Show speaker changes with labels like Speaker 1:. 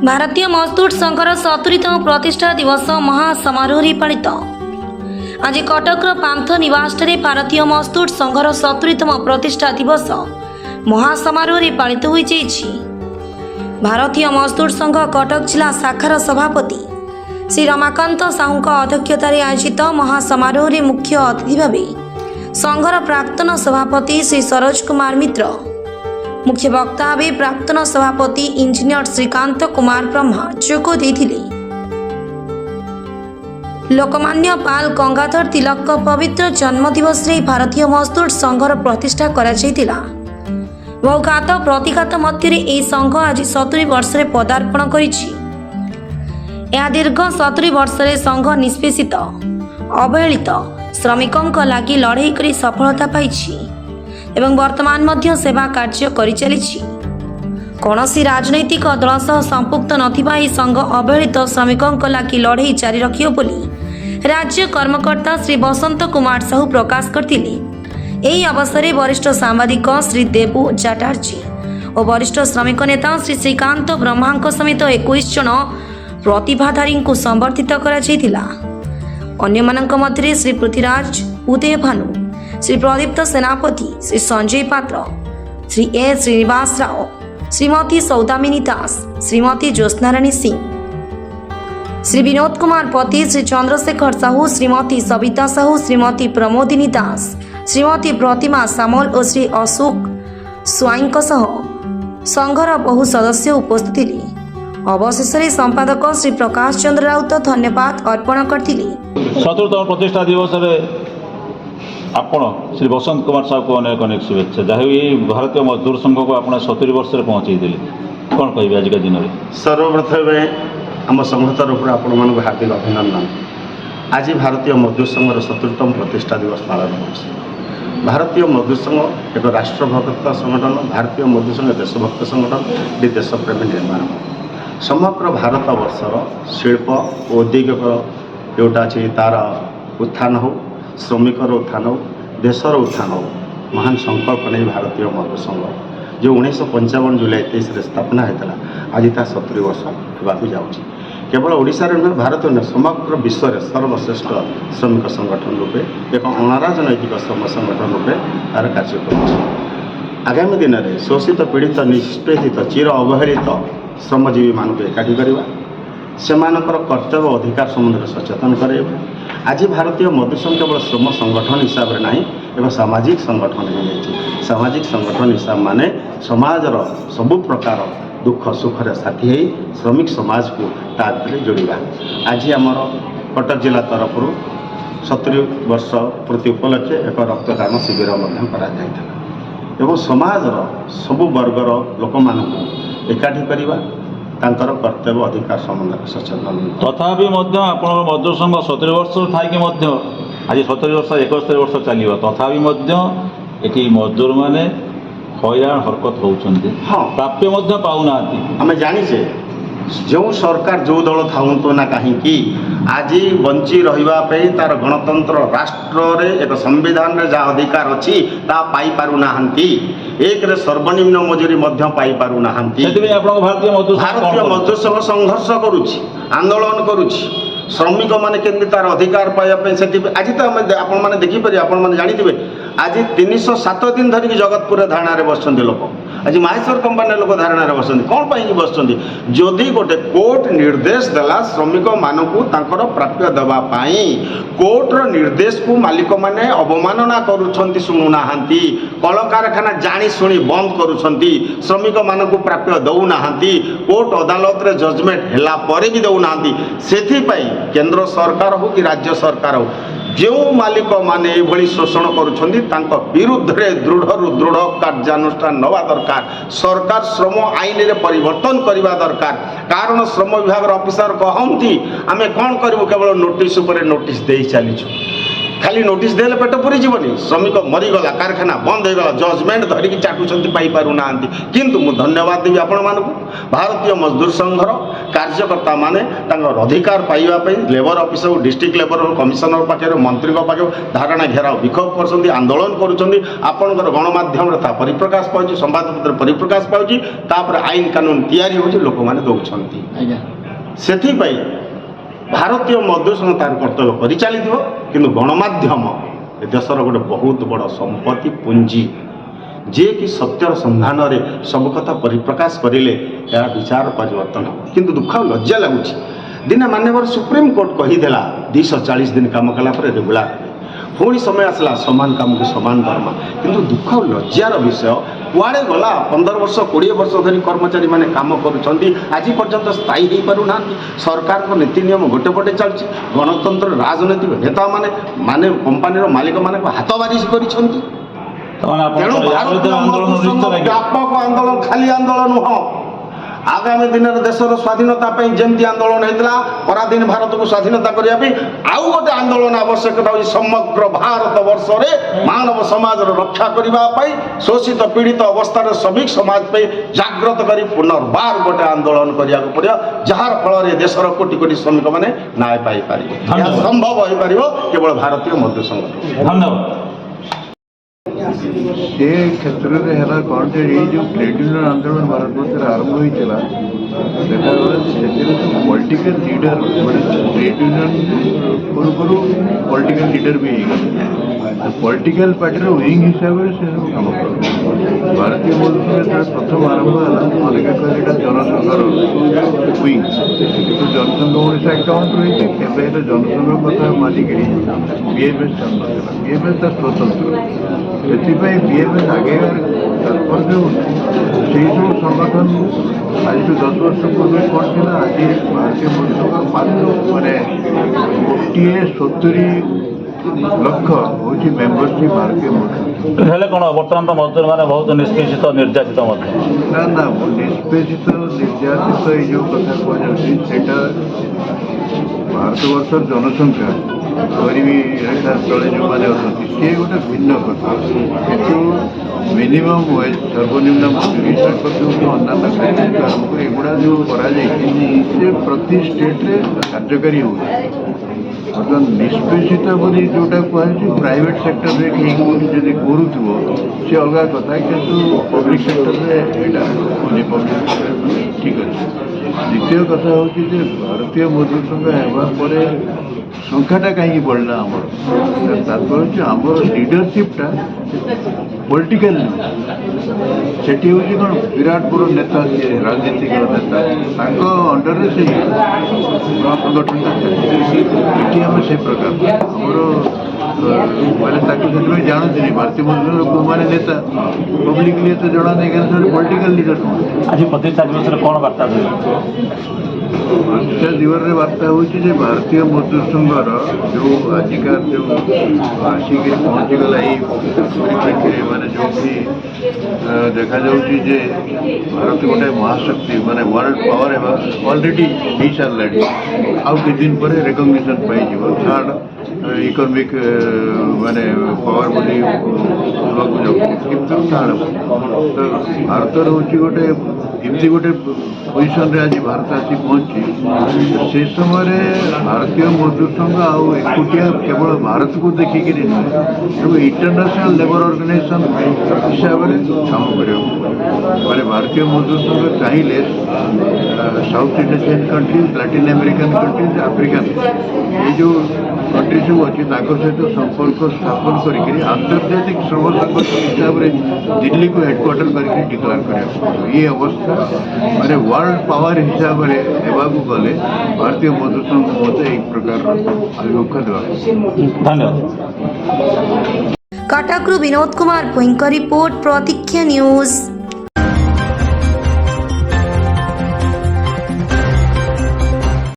Speaker 1: भारतीय मजदूर संघर 70तम प्रतिष्ठा दिवस महासमारोह पालित। आज कटक पांथ निवास भारतीय मजदूर संघर 70तम प्रतिष्ठा दिवस महासमारोह पालित हो जाइछि। भारतीय मजदूर संघ कटक जिला शाखार सभापति श्री रमाकांत साहू अध्यक्षतार आयोजित महासमारोह मुख्य अतिथि भाव संघर प्राक्तन सभापति श्री सरोज कुमार मित्र, मुख्य वक्ता भावे प्राक्तन सभापति इंजीनियर श्रीकांत कुमार ब्रह्मा जोग देथिले। लोकमान्य बाल गंगाधर तिलक पवित्र जन्मदिवस रे भारतीय मजदूर संघर प्रतिष्ठा करा जायतिला। बहुघात प्रतिघात मध्य ए संघ आज 70 वर्ष रे पदार्पण करिछि। यह दीर्घ 70 वर्ष रे संघ निष्पेषित अवहेलित श्रमिकों लागि लड़ाई करी सफलता पाइछि एवं वर्तमान मध्य सेवा कार्य करि चलिछि। कौनसी राजनैतिक दल सह संपुक्त नथिबा ए संघ अवहेलित श्रमिकों लागि लड़ाई जारी रखियो बोली राज्य कर्मकर्ता श्री बसंत कुमार साहू प्रकाश करथिले। एही अवसर में वरिष्ठ सांबादिक श्री देबू चटर्जी और वरिष्ठ श्रमिक नेता श्री श्रीकांत ब्रह्मा समेत 21 जन प्रतिभाधारी को संबर्धित करा जायतिला। अन्यमानक मध्य श्री पृथ्वीराज उदय भानु, श्री प्रदीप्त सेनापति, श्री संजय पात्र, श्री ए श्रीनिवास राव, श्रीमती सौदामिनी दास, श्रीमती ज्योत्स्नाराणी सिंह, श्री विनोद कुमार पति, श्री चंद्रशेखर साहू, श्रीमती सविता साहू, श्रीमती प्रमोदिनी दास, श्रीमती प्रतिमा सामल और श्री अशोक स्वाईं सह संघर बहु सदस्य उपस्थित थिले। अवशेष संपादक श्री प्रकाश चंद्र राउत धन्यवाद अर्पण करते।
Speaker 2: 70तम प्रतिष्ठा दिवस आपण श्री बसंत कुमार साहू को अनेक अनेक शुभेच्छा। जहाँ भारतीय मजदूर संघ को आप 70 वर्ष पहुँचे कौन कहे आज दिन में?
Speaker 3: सर्वप्रथम आम संघ तरफ आपण मान हार्दिक अभिनंदन। आज भारतीय मजदूर संघर 70तम प्रतिष्ठा दिवस पालन हो। भारतीय मजदूर संघ एक राष्ट्रभक्त संगठन। भारतीय मजदूर संघ देशभक्त संगठन, देशप्रेमी निर्माण। समग्र भारत वर्षर शिल्प औद्योगिक जोटा अच्छे तार उत्थान हो, श्रमिकर उत्थान हो, देशर उत्थान हो, महान संकल्प नहीं भारतीय मजदूर संघ जो 1955 जुलाई 23 स्थापना होता आज ता 70 वर्ष होगा जाऊँगी। केवल ओडिशा नुह भारत नुह समग्र विश्व में सर्वश्रेष्ठ श्रमिक संगठन रूपे एक अनाराजनैतिक श्रम संगठन रूपे तार कार्य कर। आगामी दिन में शोषित पीड़ित निष्पेषित चिर अवहेलित श्रमजीवी मान एकाठी करवा, सेमानकर कर्तव्य अधिकार संबंध सचेतन कराइबा। आज भारतीय मजदूर संघ केवल श्रम संगठन हिसाब से नहीं एक सामाजिक संगठन हो जाए। सामाजिक संगठन हिसाब माने समाजर सबु प्रकार दुख सुख साथी है श्रमिक समाज को ताकि जोड़ा। आज आमर कटक जिला तरफ 70 वर्ष प्रति उपलक्षे एक रक्तदान शिविर एवं समाजर सबु वर्गर लोक मान एकाठी करवा, तांकर कर्तव्य अधिकार संबंध सचेतन।
Speaker 2: तथापि आप मजदूर संघ 70 वर्ष थी आज 70 वर्ष 71 वर्ष चलो तथापि ये मजदूर मैंने हैरान हरकत होती।
Speaker 3: हाँ,
Speaker 2: प्राप्य पाऊना
Speaker 3: आम जाचे जो सरकार जो दल था ना कहीं आज बंची रही तार गणतंत्र राष्ट्र रे एक संविधान रे जहाँ अधिकार अच्छी पाई पारु नाहंती। एक रे सर्वनिम्न मजूरी पाई पारु नाहंती।
Speaker 2: भारतीय
Speaker 3: मजदूर संघ संघर्ष करुछि, आंदोलन करुछि। श्रमिक माने केमती तार अधिकार पाइबा से आज तो आपण मैंने देखिपारे, आपण मैंने जानी आज 307 दिन धरिक जगतपुर धारणा बस लोक। आज माहेश्वर कंपनी लोक धारणा बस कौन पाई बस जदि गोटे कोर्ट निर्देश देला श्रमिक मानकू तांकर प्राप्य देवाई कोर्टर निर्देश को मालिक माने अवमानना करुछंती, शुणुनाहांती। कल कारखाना जानी शुणी बंद करुछंती, श्रमिक मानकू प्राप्य दउनाहांती। कोर्ट अदालत रे जजमेंट हैला परे भी दउनाहांती। सेथिपाई केंद्र सरकार हो कि राज्य सरकार हो जो मालिक माने एभली शोषण करुछंती तांको विरुद्ध रे दृढ़ दृढ़ कार्यानुष्ठान नवा दरकार। सरकार श्रम आईन रे परिवर्तन करवा दरकार। कारण श्रम विभाग ऑफिसर कहती आमे कौन करूँ केवल नोटिस उपरे नोटिस दे चलीछु। खाली नोटिस देले पेट पूरी जीवनी श्रमिक मरीगला कारखाना बंद हो गला जजमेंट धरिकी चाटुंट पाइपारू ना किंतु मु धन्यवाद देवी आपण मानक भारतीय मजदूर संघर कार्यकर्ता माने अधिकार पाइबापी लेबर ऑफिस हो डिस्ट्रिक्ट लेबर कमिशनर पाखे मंत्री पाखे धारणा घेराव विक्षोभ कर आंदोलन कर गणमाध्यम परिप्रकाश पाऊँ संवादपत्र परिप्रकाश पाऊँ आईन कानून तैयारी हो लोक मैंने दौरान से भारतीय मजदूर संघ तार कर्तव्य कर चली किंतु गणमाध्यम ए देशर गोटे बहुत बड़ संपत्ति पुंजी जे कि सत्यर सन्धान में सब कथा परिप्रकाश करें या विचार परिवर्तन हो किंतु दुख लज्जा लगुच दिने माननीय सुप्रीम कोर्ट कहीदेला 240 दिन काम कलापर रेगुलर पुणी समय आसला समान काम को समान दरमा किंतु दुख लज्जार विषय कुआड़े गला 15 वर्ष 20 वर्ष धरी कर्मचारी माने काम करुँच आज पर्यंत स्थायी हो पारना सरकार को नीति नियम गोटे पटे चलती गणतंत्र राजनैतिक नेता माने माने कंपानी मालिक माने हाथ बारिश कर व्यापक आंदोलन खाली आंदोलन नुह आगामी दिन में देशर स्वाधीनता जमती आंदोलन होता पराधीन भारत को स्वाधीनता करने आउ गोटे आंदोलन आवश्यकता हो समग्र भारत वर्ष में मानव समाज रक्षा करने शोषित पीड़ित अवस्था श्रमिक समाज पे जागृत कर पुनर्बार गोटे आंदोलन करने पड़ो जार फल देशर कोटि कोटि श्रमिक मैंने न्याय पाइपर संभव हो पार केवल भारतीय मजदूर संघ
Speaker 2: धन्यवाद
Speaker 4: से क्षेत्र में है कौन से जो ट्रेड यूनियन आंदोलन भारत वर्ष आरंभ होता देखा गला पॉलिटिकल लीडर मैं ट्रेड यूनियन पूर्व पॉलिटिकल लीडर भी पॉलिटिकल पार्टी विंग हिसाब से सब कम कर भारतीय मजदूर प्रथम आरंभ है अनेक कहले जनसंघर विंग तो जनसंघ ओडिशा अकाउंट रही है जनसंघ कथा मानिक बीएमएस चलता बीएमएस स्वतंत्र से बीएमएस आगेगार तात्पर्य से सब संगठन आज 10 वर्ष पूर्व कौन थी आज भारतीय मजदूर मात्र मैंने गोटे 70 लक्ष हूँ मेम्बरशिप भारतीय मजदूर
Speaker 2: हेले कौन बर्तमान तो मजदूर मैंने बहुत निष्पेषित निर्यातित
Speaker 4: ना ना निष्पेषित निर्यातित ये जो कथा कहटा भारतवर्षर जनसंख्या गरीबी रेखा तले जो मैंने अच्छा सी गोटे भिन्न कथा कितु मिनिमम वेज सर्वनिम्न मजूरी अन्य खाद्य आरम्भ कर एगुड़ा जो कर प्रति स्टेट्रे कार्यकारी हो बर्तमान निष्पेषित बोली जोटा कहुच्छे प्राइवेट सेक्टर में कहीं जब करूथो सी अलग कथा किंतु पब्लिक सेक्टर में यहाँ पब्लिक सेक्टर ठीक अच्छे द्वितीय कथा हूँ भारतीय मजदूर संघ होगापर संख्याटा कहीं बढ़ला आमर तात्पर्य आमर लीडरशिपटा पॉलिटिकल से कौन विराट बड़ नेता सी राजनीतिक नेता अंडर से संगठन ये आम से प्रकार आमर मैंने जानते भारतीय मजदूर को मैंने नेता पब्लिकली तो जना नहीं पॉलिटिकल लीडर
Speaker 2: आज 25 दिवस कौन बार्ता
Speaker 4: प्रतिष्ठा दिवस वार्ता हूँ भारतीय मजदूर संघर जो आजिकार जो आसिक पहुँचीगला परिप्रेक्षी मैंने जो भी देखा जाऊँगी भारत गोटे महाशक्ति माने वर्ल्ड पावर ऑलरेडी हो सारे आउ कि दिन पर रिकग्निशन पाई थर्ड इकोनॉमिक माने पावर बोली किंतु तो भारत हूँ गोटे एमती गोटे पोजिशन आज भारत आसी पहुँची से समय भारतीय मजदूर संघ आउ एकुटिया केवल भारत को देखिक नुहे इंटरनेशनल लेबर ऑर्गेनाइजेशन हिसाब से काम कर भारतीय मजदूर संघ चाहिए south Asian countries Latin American countries African ये जो कंट्री सब अच्छी सहित संपर्क स्थापन कर आंतर्जातिक श्रम संगठन हिसाब से दिल्ली को हेडक्वार्टर करके डिक्लेयर कर ये अवस्था मैंने वर्ल्ड पावर हिसाब से होगाकू गले भारतीय मजदूर संघ मत एक प्रकार अभिमुख देवा
Speaker 2: धन्यवाद
Speaker 1: कटकरू विनोद कुमार भोईंक रिपोर्ट प्रतीक्षा न्यूज।